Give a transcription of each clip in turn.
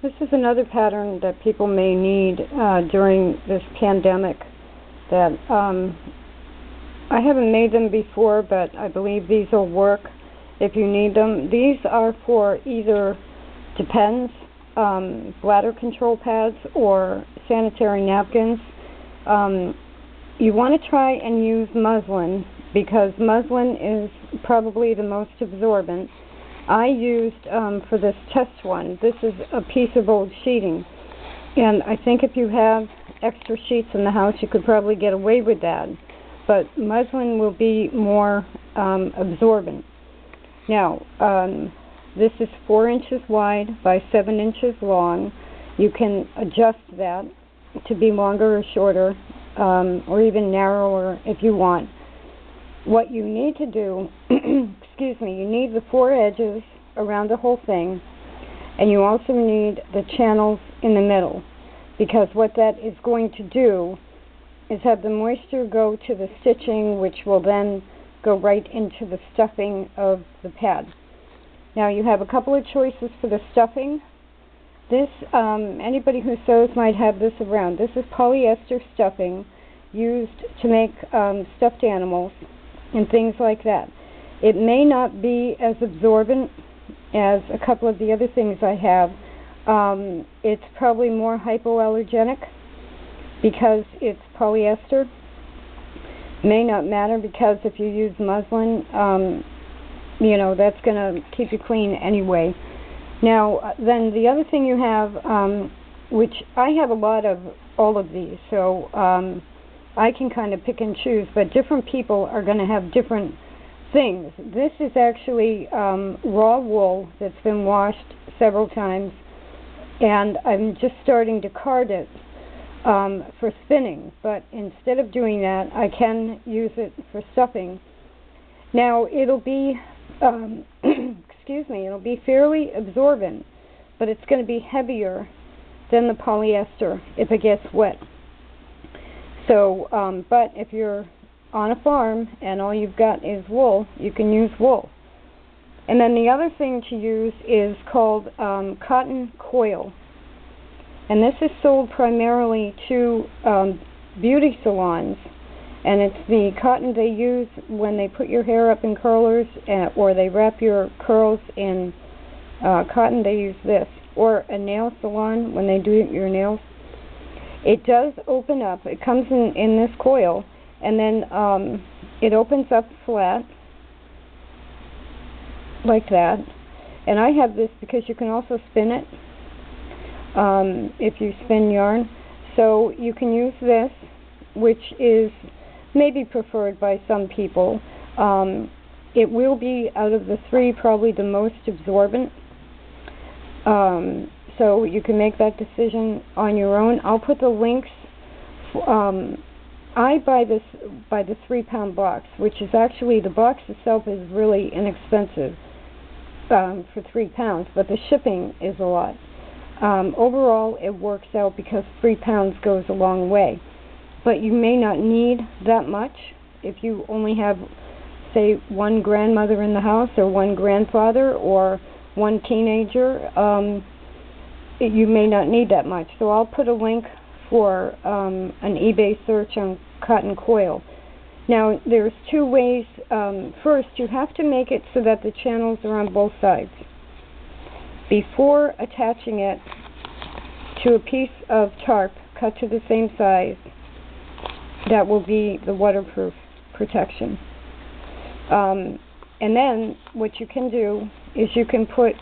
This is another pattern that people may need during this pandemic that I haven't made them before, but I believe these will work if you need them. These are for either, depends, bladder control pads or sanitary napkins. You want to try and use muslin because muslin is probably the most absorbent. I used, for this test one, this is a piece of old sheeting. And I think if you have extra sheets in the house, you could probably get away with that. But muslin will be more absorbent. Now, this is 4 inches wide by 7 inches long. You can adjust that to be longer or shorter, or even narrower if you want. What you need to do, excuse me, you need the 4 edges around the whole thing, and you also need the channels in the middle, because what that is going to do is have the moisture go to the stitching, which will then go right into the stuffing of the pad. Now you have a couple of choices for the stuffing. This, anybody who sews might have this around. This is polyester stuffing used to make stuffed animals and things like that. It may not be as absorbent as a couple of the other things I have. It's probably more hypoallergenic because it's polyester. May not matter because if you use muslin, you know, that's going to keep you clean anyway. Now, then the other thing you have, which I have a lot of all of these, so I can kind of pick and choose, but different people are going to have different things. This is actually raw wool that's been washed several times, and I'm just starting to card it for spinning, but instead of doing that, I can use it for stuffing. Now, it'll be, excuse me, it'll be fairly absorbent, but it's going to be heavier than the polyester if it gets wet. So, but if you're on a farm and all you've got is wool, you can use wool. And then the other thing to use is called cotton coil. And this is sold primarily to beauty salons. And it's the cotton they use when they put your hair up in curlers, or they wrap your curls in cotton. They use this. Or a nail salon when they do your nails. It does open up. It comes in this coil, and then it opens up flat like that. And I have this because you can also spin it if you spin yarn. So you can use this, which is maybe preferred by some people. It will be, out of the three, probably the most absorbent. So you can make that decision on your own. I'll put the links. I buy this by the 3-pound box, which is actually, the box itself is really inexpensive for 3 pounds, but the shipping is a lot. Overall, it works out because 3 pounds goes a long way. But you may not need that much if you only have, say, one grandmother in the house, or one grandfather, or one teenager. You may not need that much. So I'll put a link for an eBay search on cotton coil. Now, there's 2 ways. First, you have to make it so that the channels are on both sides. Before attaching it to a piece of tarp cut to the same size, that will be the waterproof protection. And then what you can do is you can put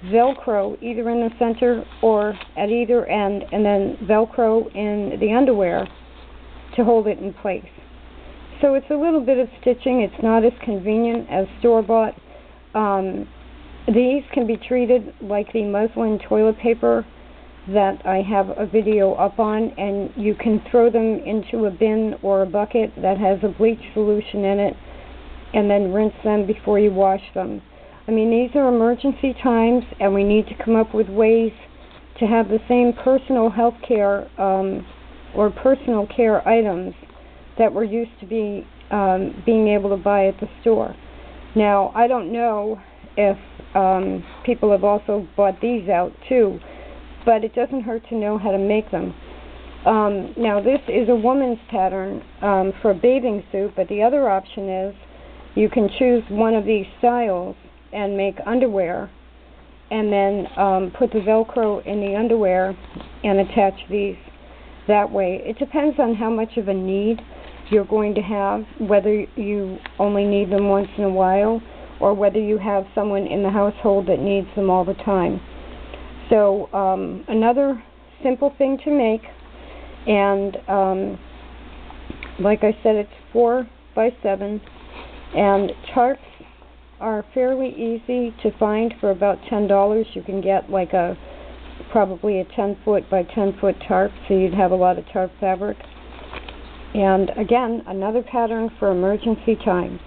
Velcro either in the center or at either end, and then Velcro in the underwear to hold it in place. So it's a little bit of stitching. It's not as convenient as store-bought. These can be treated like the muslin toilet paper that I have a video up on, and you can throw them into a bin or a bucket that has a bleach solution in it, and then rinse them before you wash them. I mean, these are emergency times, and we need to come up with ways to have the same personal health care or personal care items that we're used to being able to buy at the store. Now, I don't know if people have also bought these out too, but it doesn't hurt to know how to make them. Now this is a woman's pattern for a bathing suit, but the other option is you can choose one of these styles and make underwear, and then put the Velcro in the underwear and attach these that way. It depends on how much of a need you're going to have, whether you only need them once in a while or whether you have someone in the household that needs them all the time. So another simple thing to make, and like I said, it's 4 by 7, and tarps are fairly easy to find for about $10. You can get like probably a 10-foot by 10-foot tarp, so you'd have a lot of tarp fabric. And again, another pattern for emergency times.